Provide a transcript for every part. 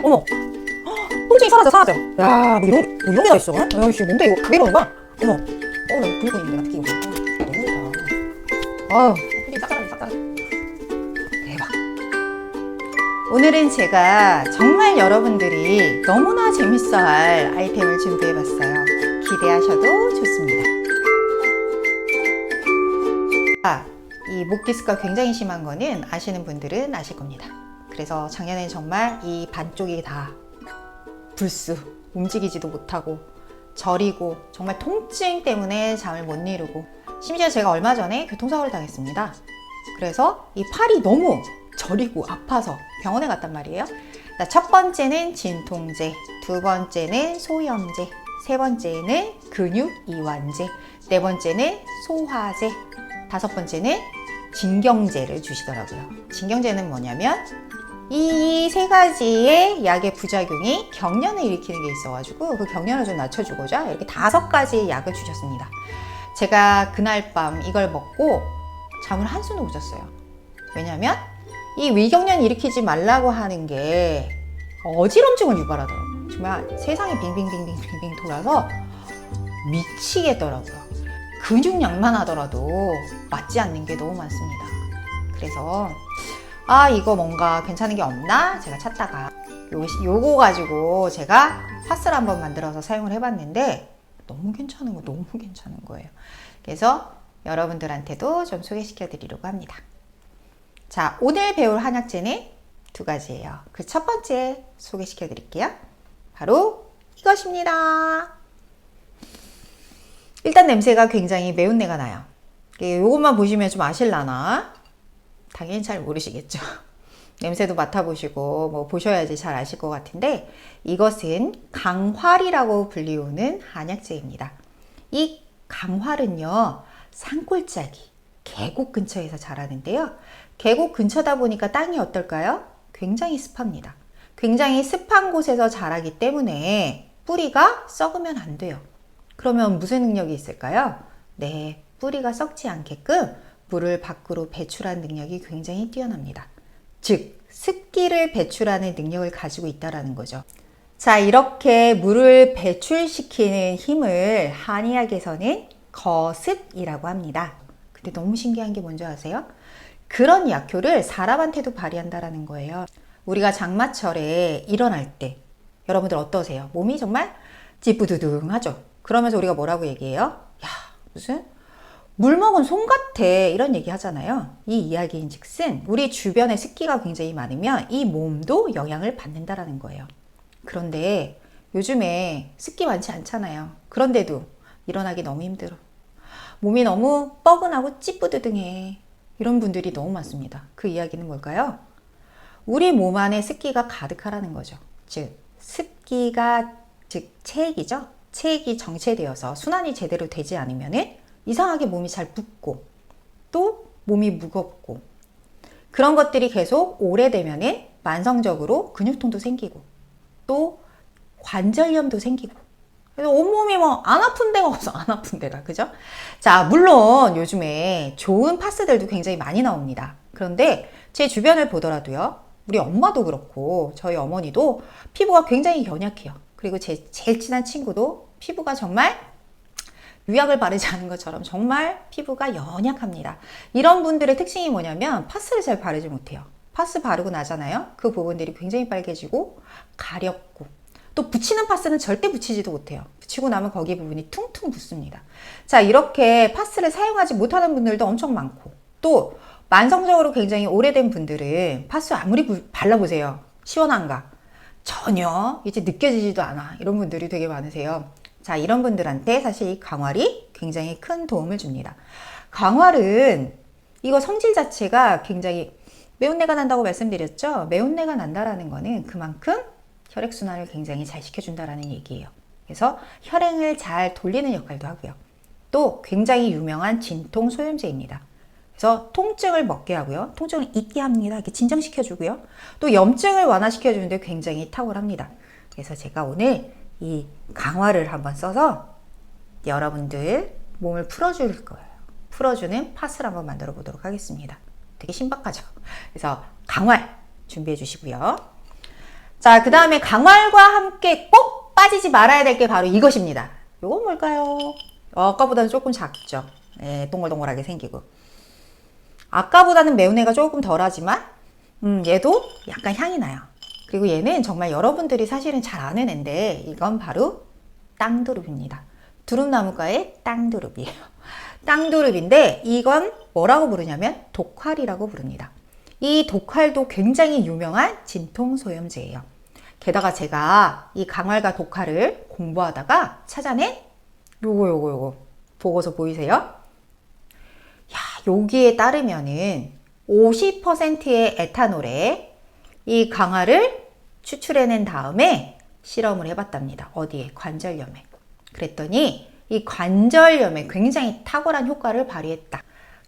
어머, 통증이 사라져. 야, 뭐 이런 게 다 있어. 아이씨, 뭔데 이거? 왜 이러는 거야? 어머, 나 이거 긁고 있는데, 나 느끼고. 너무 좋다. 아유, 통증이 싹 사라져. 대박. 오늘은 제가 정말 여러분들이 너무나 재밌어할 아이템을 준비해봤어요. 기대하셔도 좋습니다. 이 목 디스크가 굉장히 심한 거는 아시는 분들은 아실 겁니다. 그래서 작년에는 정말 이 반쪽이 다 불수, 움직이지도 못하고 저리고 정말 통증 때문에 잠을 못 이루고, 심지어 제가 얼마 전에 교통사고를 당했습니다. 그래서 이 팔이 너무 저리고 아파서 병원에 갔단 말이에요. 첫 번째는 진통제, 두 번째는 소염제, 세 번째는 근육 이완제, 네 번째는 소화제, 다섯 번째는 진경제를 주시더라고요. 진경제는 뭐냐면 이 세 가지의 약의 부작용이 경련을 일으키는 게 있어가지고 그 경련을 좀 낮춰주고자 이렇게 5가지의 약을 주셨습니다. 제가 그날 밤 이걸 먹고 잠을 한숨도 못 잤어요. 왜냐면 이 위경련 일으키지 말라고 하는 게 어지럼증을 유발하더라고요. 정말 세상이 빙빙빙빙빙 돌아서 미치겠더라고요. 근육량만 하더라도 맞지 않는 게 너무 많습니다. 그래서 이거 뭔가 괜찮은 게 없나 제가 찾다가 요거 가지고 제가 파스를 한번 만들어서 사용을 해봤는데 너무 괜찮은 거예요. 그래서 여러분들한테도 좀 소개시켜 드리려고 합니다. 자, 오늘 배울 한약재는 2가지예요. 그 첫 번째 소개시켜 드릴게요. 바로 이것입니다. 일단 냄새가 굉장히 매운내가 나요. 이것만 보시면 좀 아실라나? 당연히 잘 모르시겠죠. 냄새도 맡아보시고 뭐 보셔야지 잘 아실 것 같은데, 이것은 강활이라고 불리우는 한약재입니다. 이 강활은요, 산골짜기, 계곡 근처에서 자라는데요. 계곡 근처다 보니까 땅이 어떨까요? 굉장히 습합니다. 굉장히 습한 곳에서 자라기 때문에 뿌리가 썩으면 안 돼요. 그러면 무슨 능력이 있을까요? 네, 뿌리가 썩지 않게끔 물을 밖으로 배출하는 능력이 굉장히 뛰어납니다. 즉, 습기를 배출하는 능력을 가지고 있다는 거죠. 자, 이렇게 물을 배출시키는 힘을 한의학에서는 거습이라고 합니다. 근데 너무 신기한 게 뭔지 아세요? 그런 약효를 사람한테도 발휘한다는 거예요. 우리가 장마철에 일어날 때 여러분들 어떠세요? 몸이 정말 찌뿌두둥하죠? 그러면서 우리가 뭐라고 얘기해요? 야, 무슨 물 먹은 솜 같아, 이런 얘기 하잖아요. 이 이야기인 즉슨 우리 주변에 습기가 굉장히 많으면 이 몸도 영향을 받는다라는 거예요. 그런데 요즘에 습기 많지 않잖아요. 그런데도 일어나기 너무 힘들어. 몸이 너무 뻐근하고 찌뿌드둥해. 이런 분들이 너무 많습니다. 그 이야기는 뭘까요? 우리 몸 안에 습기가 가득하라는 거죠. 즉, 습기가, 즉 체액이죠. 체액이 정체되어서 순환이 제대로 되지 않으면 이상하게 몸이 잘 붓고 또 몸이 무겁고, 그런 것들이 계속 오래되면 만성적으로 근육통도 생기고 또 관절염도 생기고, 그래서 온몸이 뭐 안 아픈 데가 없어. 안 아픈 데가, 그죠? 자, 물론 요즘에 좋은 파스들도 굉장히 많이 나옵니다. 그런데 제 주변을 보더라도요, 우리 엄마도 그렇고 저희 어머니도 피부가 굉장히 연약해요. 그리고 제 제일 친한 친구도 피부가 정말 유약을 바르지 않은 것처럼 정말 피부가 연약합니다. 이런 분들의 특징이 뭐냐면 파스를 잘 바르지 못해요. 파스 바르고 나잖아요. 그 부분들이 굉장히 빨개지고 가렵고, 또 붙이는 파스는 절대 붙이지도 못해요. 붙이고 나면 거기 부분이 퉁퉁 붓습니다. 자, 이렇게 파스를 사용하지 못하는 분들도 엄청 많고, 또 만성적으로 굉장히 오래된 분들은 파스 아무리 발라보세요. 시원한가? 전혀 이제 느껴지지도 않아. 이런 분들이 되게 많으세요. 자, 이런 분들한테 사실 이 강활이 굉장히 큰 도움을 줍니다. 강활은 이거 성질 자체가 굉장히 매운내가 난다고 말씀드렸죠? 매운내가 난다라는 거는 그만큼 혈액순환을 굉장히 잘 시켜준다라는 얘기예요. 그래서 혈행을 잘 돌리는 역할도 하고요. 또 굉장히 유명한 진통 소염제입니다. 그래서 통증을 먹게 하고요. 통증을 잊게 합니다. 이렇게 진정시켜주고요. 또 염증을 완화시켜주는데 굉장히 탁월합니다. 그래서 제가 오늘 이 강화를 한번 써서 여러분들 몸을 풀어줄 거예요. 풀어주는 파스를 한번 만들어 보도록 하겠습니다. 되게 신박하죠? 그래서 강활 준비해 주시고요. 자, 그 다음에 강활과 함께 꼭 빠지지 말아야 될 게 바로 이것입니다. 이건 뭘까요? 아까보다는 조금 작죠. 예, 동글동글하게 생기고. 아까보다는 매운애가 조금 덜하지만 얘도 약간 향이 나요. 그리고 얘는 정말 여러분들이 사실은 잘 아는 애인데 이건 바로 땅두릅입니다. 두릅나무과의 땅두릅이에요. 땅두릅인데 이건 뭐라고 부르냐면 독활이라고 부릅니다. 이 독활도 굉장히 유명한 진통소염제예요. 게다가 제가 이 강활과 독활을 공부하다가 찾아낸 요거 보고서 보이세요? 야, 여기에 따르면은 50%의 에탄올에 이 강화를 추출해낸 다음에 실험을 해봤답니다. 어디에? 관절염에. 그랬더니 이 관절염에 굉장히 탁월한 효과를 발휘했다.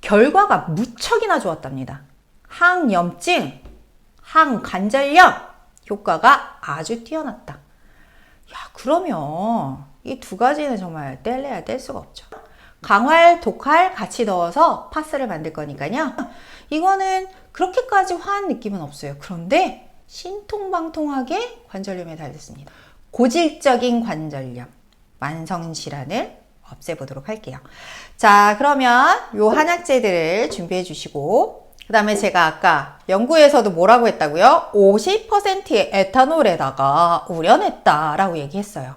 결과가 무척이나 좋았답니다. 항염증, 항관절염 효과가 아주 뛰어났다. 야, 그러면 이 두 가지는 정말 뗄래야 뗄 수가 없죠. 강활, 독활 같이 넣어서 파스를 만들 거니까요. 이거는 그렇게까지 화한 느낌은 없어요. 그런데 신통방통하게 관절염에 달렸습니다. 고질적인 관절염, 만성질환을 없애보도록 할게요. 자, 그러면 요 한약재들을 준비해 주시고 그 다음에 제가 아까 연구에서도 뭐라고 했다고요? 50%의 에탄올에다가 우려냈다라고 얘기했어요.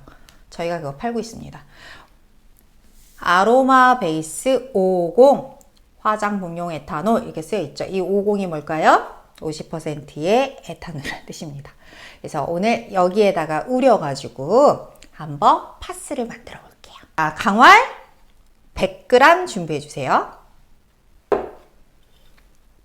저희가 그거 팔고 있습니다. 아로마 베이스 550 화장복용 에탄올 이렇게 쓰여 있죠. 이 50이 뭘까요? 50%의 에탄올을 뜻입니다. 그래서 오늘 여기에다가 우려가지고 한번 파스를 만들어 볼게요. 강활 100g 준비해 주세요.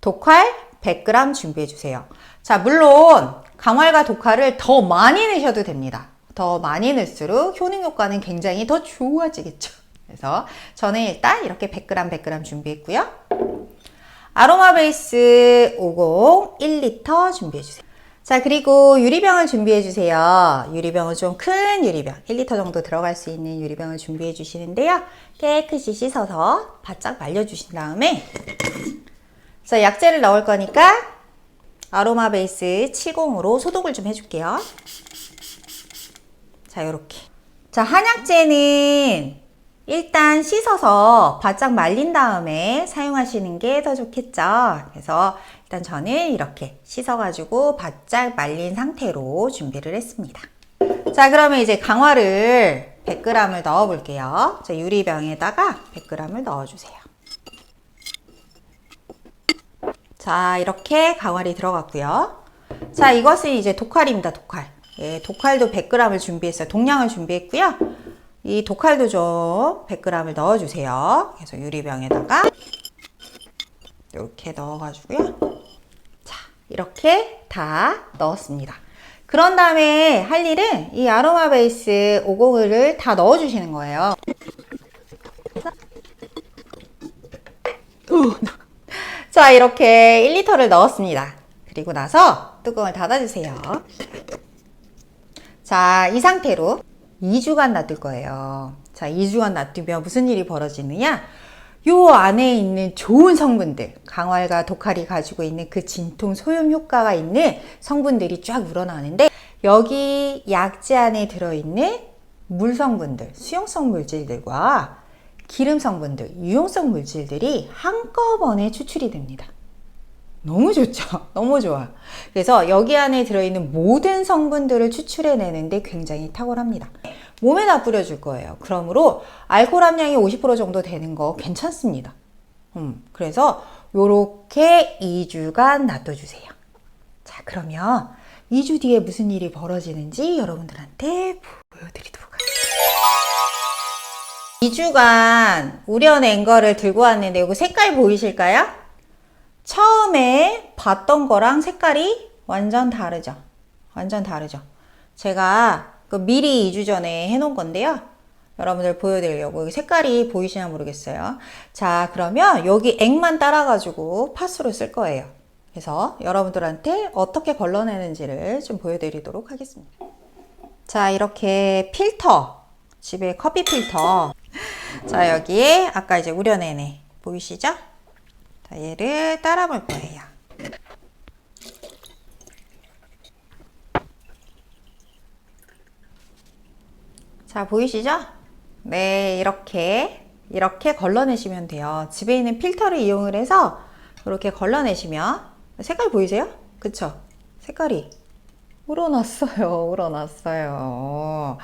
독활 100g 준비해 주세요. 자, 물론 강활과 독활을 더 많이 넣으셔도 됩니다. 더 많이 넣을수록 효능 효과는 굉장히 더 좋아지겠죠. 그래서 저는 일단 이렇게 100g 100g 준비했고요. 아로마 베이스 50 1리터 준비해 주세요. 자, 그리고 유리병을 준비해 주세요. 유리병은 좀 큰 유리병 1리터 정도 들어갈 수 있는 유리병을 준비해 주시는데요. 깨끗이 씻어서 바짝 말려 주신 다음에 자, 약재를 넣을 거니까 아로마 베이스 70으로 소독을 좀 해줄게요. 자, 요렇게. 자, 한약재는 일단 씻어서 바짝 말린 다음에 사용하시는 게 더 좋겠죠. 그래서 일단 저는 이렇게 씻어가지고 바짝 말린 상태로 준비를 했습니다. 자, 그러면 이제 강화를 100g을 넣어 볼게요. 자, 유리병에다가 100g을 넣어주세요. 자, 이렇게 강활이 들어갔고요. 자, 이것은 이제 독활입니다. 독활. 예, 독활도 100g을 준비했어요. 동량을 준비했고요. 이 독활도 좀 100g을 넣어주세요. 그래서 유리병에다가 이렇게 넣어가지고요. 자, 이렇게 다 넣었습니다. 그런 다음에 할 일은 이 아로마 베이스 50을 다 넣어주시는 거예요. 자, 이렇게 1리터를 넣었습니다. 그리고 나서 뚜껑을 닫아주세요. 자, 이 상태로 2주간 놔둘 거예요. 자, 2주간 놔두면 무슨 일이 벌어지느냐? 요 안에 있는 좋은 성분들, 강활과 독활이 가지고 있는 그 진통 소염 효과가 있는 성분들이 쫙 우러나는데 여기 약재 안에 들어있는 물 성분들, 수용성 물질들과 기름 성분들, 유용성 물질들이 한꺼번에 추출이 됩니다. 너무 좋죠? 너무 좋아. 그래서 여기 안에 들어있는 모든 성분들을 추출해내는데 굉장히 탁월합니다. 몸에다 뿌려줄 거예요. 그러므로 알코올 함량이 50% 정도 되는 거 괜찮습니다. 그래서 요렇게 2주간 놔둬주세요. 자, 그러면 2주 뒤에 무슨 일이 벌어지는지 여러분들한테 보여드리도록 하겠습니다. 2주간 우려낸 거를 들고 왔는데 이거 색깔 보이실까요? 처음에 봤던 거랑 색깔이 완전 다르죠? 완전 다르죠? 제가 미리 2주 전에 해놓은 건데요. 여러분들 보여드리려고. 색깔이 보이시나 모르겠어요. 자, 그러면 여기 액만 따라가지고 파스로 쓸 거예요. 그래서 여러분들한테 어떻게 걸러내는지를 좀 보여드리도록 하겠습니다. 자, 이렇게 필터. 집에 커피 필터. 자, 여기에 아까 이제 우려낸 애 보이시죠? 자, 얘를 따라 볼 거예요. 자, 보이시죠? 네, 이렇게 걸러내시면 돼요. 집에 있는 필터를 이용을 해서 이렇게 걸러내시면 색깔 보이세요? 그쵸? 색깔이 우러났어요. 우러났어요.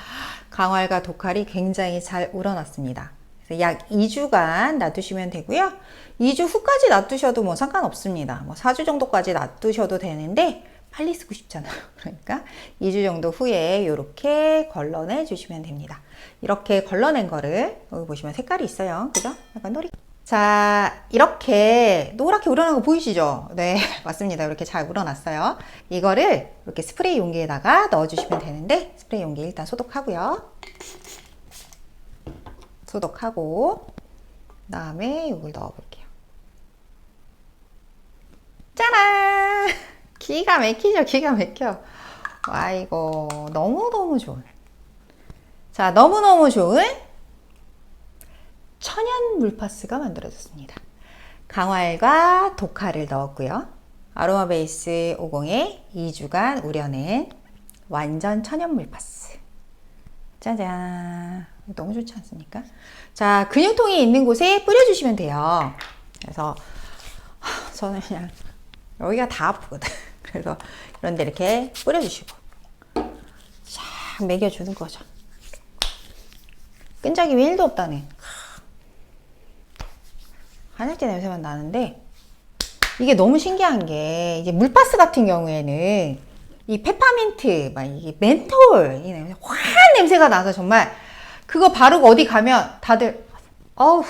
강활과 독활이 굉장히 잘 우러났습니다. 그래서 약 2주간 놔두시면 되고요. 2주 후까지 놔두셔도 뭐 상관없습니다. 뭐 4주 정도까지 놔두셔도 되는데 빨리 쓰고 싶잖아요. 그러니까 2주 정도 후에 이렇게 걸러내 주시면 됩니다. 이렇게 걸러낸 거를 여기 보시면 색깔이 있어요. 그죠? 약간 놀이. 자, 이렇게 노랗게 우러난 거 보이시죠? 네, 맞습니다. 이렇게 잘 우러났어요. 이거를 이렇게 스프레이 용기에다가 넣어주시면 되는데 스프레이 용기 일단 소독하고요. 소독하고 그다음에 이걸 넣어볼게요. 짜란! 기가 막히죠? 기가 막혀. 와, 이거 너무너무 좋은. 자, 너무너무 좋은 천연 물파스가 만들어졌습니다. 강활과 독활을 넣었고요. 아로마 베이스 50에 2주간 우려낸 완전 천연 물파스. 짜잔. 너무 좋지 않습니까? 자, 근육통이 있는 곳에 뿌려주시면 돼요. 그래서 저는 그냥 여기가 다 아프거든. 그래서 이런데 이렇게 뿌려주시고 쫙 먹여주는 거죠. 끈적임이 1도 없다네. 한약재 냄새만 나는데 이게 너무 신기한 게 이제 물파스 같은 경우에는 이 페퍼민트, 막 이게 멘톨 이 냄새, 화한 냄새가 나서 정말 그거 바르고 어디 가면 다들 어우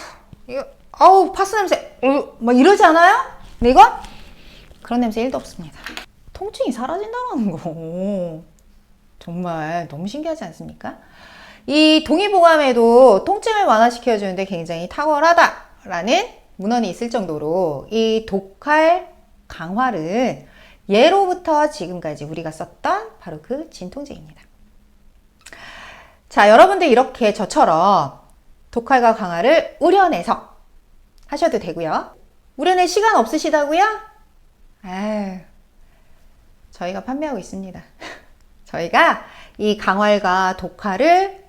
파스 냄새 막 이러지 않아요? 근데 이건 그런 냄새 1도 없습니다. 통증이 사라진다는 거 정말 너무 신기하지 않습니까? 이 동의보감에도 통증을 완화시켜주는데 굉장히 탁월하다라는 문헌이 있을 정도로 이 독활 강활은 예로부터 지금까지 우리가 썼던 바로 그 진통제입니다. 자, 여러분들 이렇게 저처럼 독활과 강활을 우려내서 하셔도 되고요. 우려낼 시간 없으시다고요? 아유, 저희가 판매하고 있습니다. 저희가 이 강활과 독활을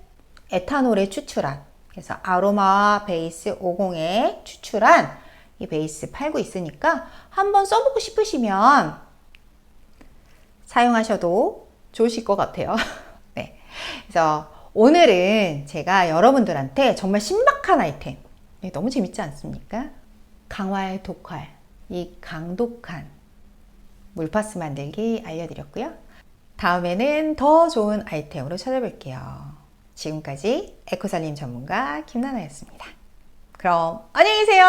에탄올에 추출한, 그래서 아로마 베이스 50에 추출한 이 베이스 팔고 있으니까 한번 써보고 싶으시면 사용하셔도 좋으실 것 같아요. 네. 그래서 오늘은 제가 여러분들한테 정말 신박한 아이템, 너무 재밌지 않습니까? 강활, 독활, 이 강독한 물파스 만들기 알려드렸고요. 다음에는 더 좋은 아이템으로 찾아뵐게요. 지금까지 에코살림 전문가 김나나였습니다. 그럼 안녕히 계세요.